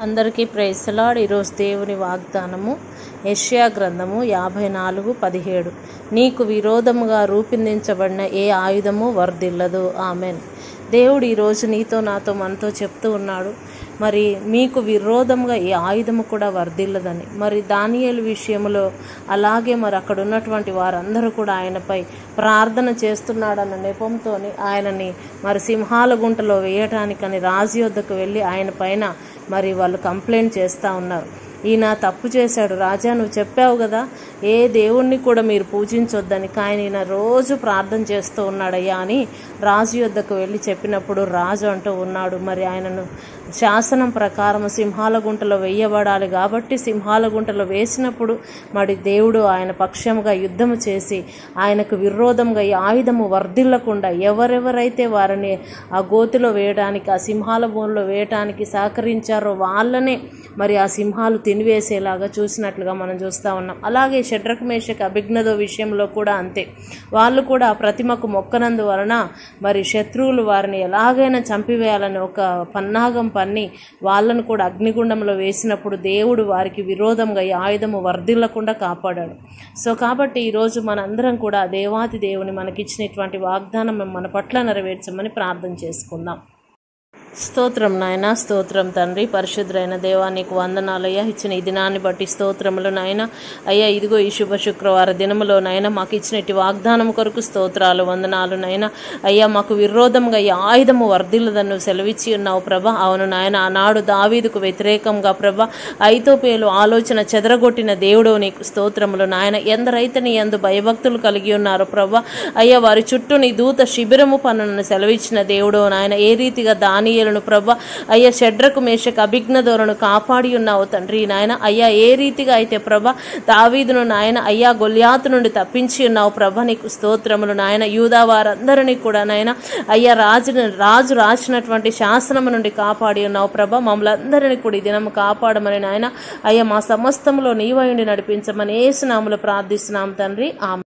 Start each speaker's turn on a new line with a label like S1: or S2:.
S1: అందరికీ praise the lord. ఈరోజు దేవుని వాగ్దానము యెషయా గ్రంథము 54:17. నీకు విరోధముగా రూపొందించబడిన ఏ ఆయుధము వర్ధిల్లదు. ఆమెన్. దేవుడు ఈరోజు నీతో నాతో మనతో చెప్తూ ఉన్నాడు, మరి మీకు విరోధంగా ఏ ఆయుధము కూడా వర్ధిల్లదని. మరి దానియేలు విషయంలో అలాగే మరి అక్కడ ఉన్నటువంటి వారందరూ కూడా ఆయనపై ప్రార్థన చేస్తున్నాడన్న నెపంతో ఆయనని మరి సింహాల గుంటలో వేయటానికని రాజు యొద్దకు వెళ్ళి ఆయన పైన మరి వాళ్ళు కంప్లైంట్ చేస్తూ ఉన్నారు. ఈయన తప్పు చేశాడు, రాజా నువ్వు చెప్పావు కదా ఏ దేవుణ్ణి కూడా మీరు పూజించొద్దని, కానీ ఈయన రోజు ప్రార్థన చేస్తూ ఉన్నాడయ్యా అని రాజు యొద్దకు వెళ్ళి చెప్పినప్పుడు రాజు అంటూ ఉన్నాడు, మరి ఆయనను శాసనం ప్రకారం సింహాల గుంటలో వేయబడాలి కాబట్టి సింహాల గుంటలో వేసినప్పుడు మరి దేవుడు ఆయన పక్షంగా యుద్ధము చేసి ఆయనకు విరోధంగా ఈ ఆయుధము వర్ధిల్లకుండా ఎవరెవరైతే వారిని ఆ గోతిలో వేయడానికి ఆ సింహాల బోన్లో వేయటానికి సహకరించారో వాళ్ళనే మరి ఆ సింహాలు తినివేసేలాగా చూసినట్లుగా మనం చూస్తూ ఉన్నాం. అలాగే షడ్రక్ మేషక్ అబేద్నెగో విషయంలో కూడా అంతే. వాళ్ళు కూడా ఆ ప్రతిమకు మొక్కనందు వలన మరి శత్రువులు వారిని ఎలాగైనా చంపివేయాలని ఒక పన్నాగం పన్ని వాళ్ళను కూడా అగ్నిగుండంలో వేసినప్పుడు దేవుడు వారికి విరోధంగా ఈ ఆయుధము వర్ధిల్లకుండా కాపాడాడు. సో కాబట్టి ఈరోజు మనందరం కూడా దేవాది దేవుని మనకిచ్చినటువంటి వాగ్దానం మన పట్ల నెరవేర్చమని ప్రార్థన చేసుకుందాం. స్తోత్రం నాయన, స్తోత్రం తండ్రి, పరిశుద్ధులైన దేవా నీకు వందనాలయ్యా. ఇచ్చిన ఈ దినాన్ని బట్టి స్తోత్రములు నాయన. అయ్యా ఇదిగో ఈ శుభ శుక్రవార దినములో నాయన మాకు ఇచ్చినట్టు వాగ్దానం కొరకు స్తోత్రాలు వందనాలు నాయన. అయ్యా మాకు విరోధంగా ఈ ఆయుధము వర్ధిల్లదను సెలవిచ్చి ఉన్నావు ప్రభ. అవును నాయన, ఆనాడు దావీదుకు వ్యతిరేకంగా ప్రభ ఐతోపేలు ఆలోచన చెదరగొట్టిన దేవుడు నీకు స్తోత్రములు నాయన. ఎందరైతే నీ యందు భయభక్తులు కలిగి ఉన్నారు ప్రభ, అయ్యా వారి చుట్టూ నీ దూత శిబిరము పనులను సెలవిచ్చిన దేవుడు నాయన. ఏ రీతిగా దానియేలును ప్రభ అయ్యా షడ్రకు మేషక్ అబేద్నెగోను కాపాడి ఉన్నావు తండ్రి నాయన. అయ్యా ఏ రీతిగా అయితే ప్రభ దావీదును నాయన అయ్యా గొల్యాతు నుండి తప్పించి ఉన్నావు ప్రభ, నీకు స్తోత్రములు నాయన. యూదా వారందరినీ కూడా నాయన అయ్యా రాజు రాసినటువంటి శాసనము నుండి కాపాడి ఉన్నావు ప్రభ. మమ్మల్ని అందరినీ కూడా ఈ దినము కాపాడమని నాయన అయ్యా మా సమస్తములో నీవై ఉండి నడిపించమని యేసు నామములో ప్రార్థిస్తున్నాం తండ్రి. ఆమేన్.